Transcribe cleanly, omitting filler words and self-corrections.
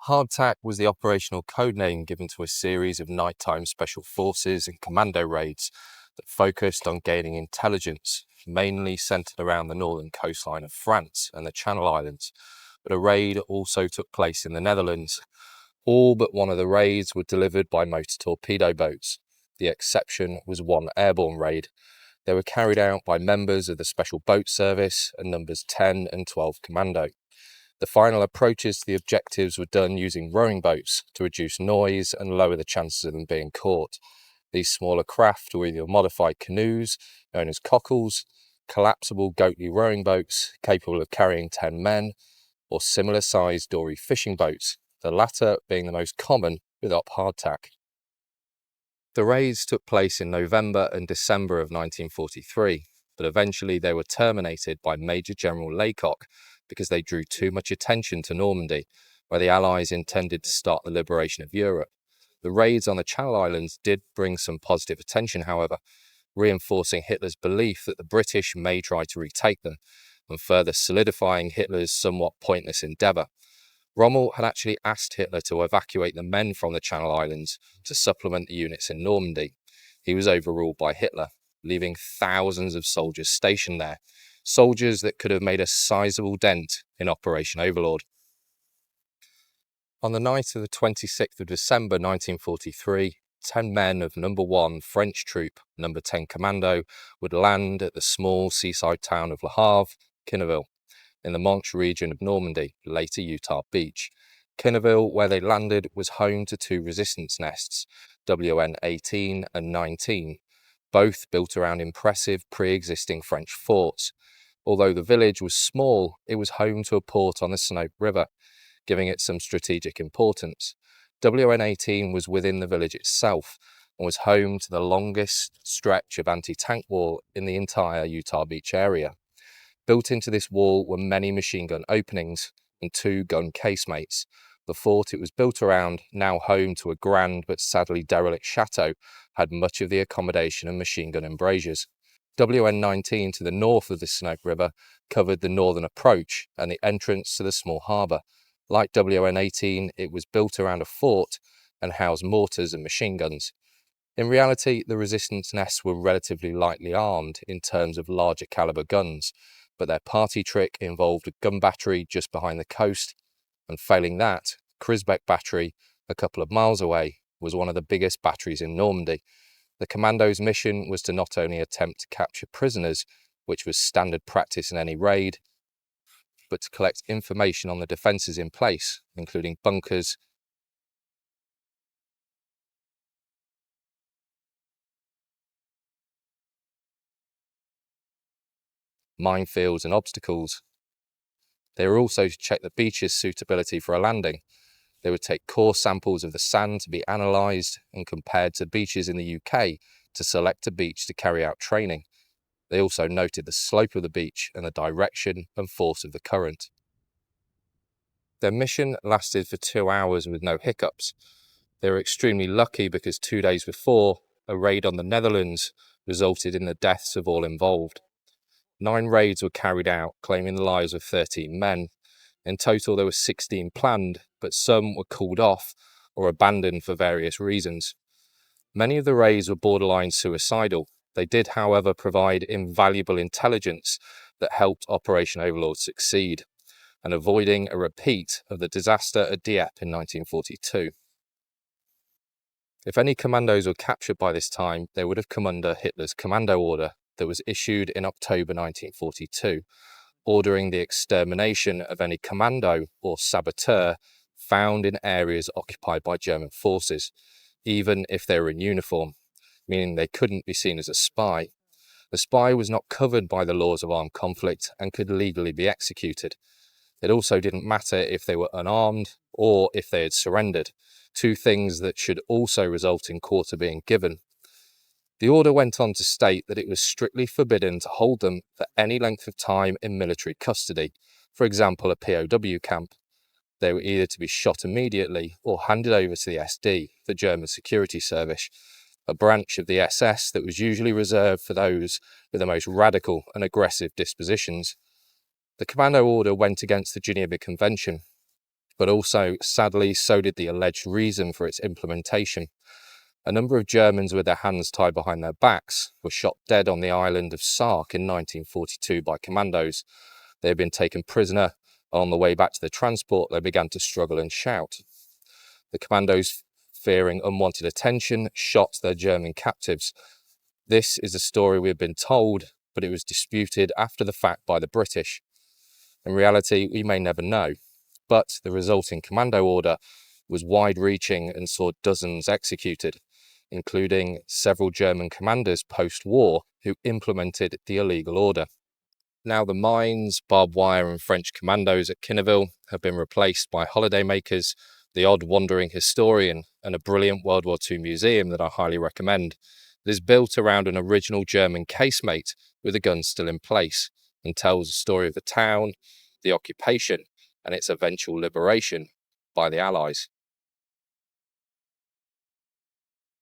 Hardtack was the operational codename given to a series of nighttime special forces and commando raids that focused on gaining intelligence, mainly centered around the northern coastline of France and the Channel Islands. But a raid also took place in the Netherlands. All but one of the raids were delivered by motor torpedo boats. The exception was one airborne raid. They were carried out by members of the Special Boat Service and numbers 10 and 12 Commando. The final approaches to the objectives were done using rowing boats to reduce noise and lower the chances of them being caught. These smaller craft were either modified canoes, known as cockles, collapsible Goatley rowing boats capable of carrying 10 men, or similar-sized dory fishing boats, the latter being the most common with Op Hardtack. The raids took place in November and December of 1943, but eventually they were terminated by Major General Laycock because they drew too much attention to Normandy, where the Allies intended to start the liberation of Europe. The raids on the Channel Islands did bring some positive attention, however, reinforcing Hitler's belief that the British may try to retake them, and further solidifying Hitler's somewhat pointless endeavour. Rommel had actually asked Hitler to evacuate the men from the Channel Islands to supplement the units in Normandy. He was overruled by Hitler, leaving thousands of soldiers stationed there, soldiers that could have made a sizable dent in Operation Overlord. On the night of the 26th of December 1943, 10 men of No. 1 French Troop, No. 10 Commando, would land at the small seaside town of Le Havre, Quinéville, in the Manche region of Normandy, later Utah Beach. Quinéville, where they landed, was home to two resistance nests, WN18 and 19, both built around impressive pre-existing French forts. Although the village was small, it was home to a port on the Sinope River, giving it some strategic importance. WN18 was within the village itself and was home to the longest stretch of anti-tank wall in the entire Utah Beach area. Built into this wall were many machine gun openings and 2 gun casemates. The fort it was built around, now home to a grand but sadly derelict chateau, had much of the accommodation and machine gun embrasures. WN19 to the north of the Sinope River covered the northern approach and the entrance to the small harbour. Like WN18, it was built around a fort and housed mortars and machine guns. In reality, the resistance nests were relatively lightly armed in terms of larger caliber guns, but their party trick involved a gun battery just behind the coast, and failing that, Crisbecq battery, a couple of miles away, was one of the biggest batteries in Normandy. The commandos' mission was to not only attempt to capture prisoners, which was standard practice in any raid, but to collect information on the defences in place, including bunkers, minefields and obstacles. They were also to check the beach's suitability for a landing. They would take core samples of the sand to be analysed and compared to beaches in the UK to select a beach to carry out training. They also noted the slope of the beach and the direction and force of the current. Their mission lasted for 2 hours with no hiccups. They were extremely lucky because 2 days before, a raid on the Netherlands resulted in the deaths of all involved. 9 raids were carried out, claiming the lives of 13 men. In total, there were 16 planned, but some were called off or abandoned for various reasons. Many of the raids were borderline suicidal. They did, however, provide invaluable intelligence that helped Operation Overlord succeed, and avoiding a repeat of the disaster at Dieppe in 1942. If any commandos were captured by this time, they would have come under Hitler's commando order that was issued in October 1942, ordering the extermination of any commando or saboteur found in areas occupied by German forces, even if they were in uniform, meaning they couldn't be seen as a spy. The spy was not covered by the laws of armed conflict and could legally be executed. It also didn't matter if they were unarmed or if they had surrendered, 2 things that should also result in quarter being given. The order went on to state that it was strictly forbidden to hold them for any length of time in military custody, for example a POW camp. They were either to be shot immediately or handed over to the SD, the German Security Service, a branch of the SS that was usually reserved for those with the most radical and aggressive dispositions. The commando order went against the Geneva Convention. but also, sadly, so did the alleged reason for its implementation. A number of Germans with their hands tied behind their backs were shot dead on the island of Sark in 1942 by commandos. They had been taken prisoner. On the way back to the transport, they began to struggle and shout. The commandos, fearing unwanted attention, shot their German captives. This is a story we have been told, but it was disputed after the fact by the British. In reality, we may never know, but the resulting commando order was wide-reaching and saw dozens executed, including several German commanders post-war who implemented the illegal order. Now the mines, barbed wire and French commandos at Quinéville have been replaced by holidaymakers, the odd wandering historian, and a brilliant World War II museum that I highly recommend. It is built around an original German casemate with the guns still in place and tells the story of the town, the occupation, and its eventual liberation by the Allies.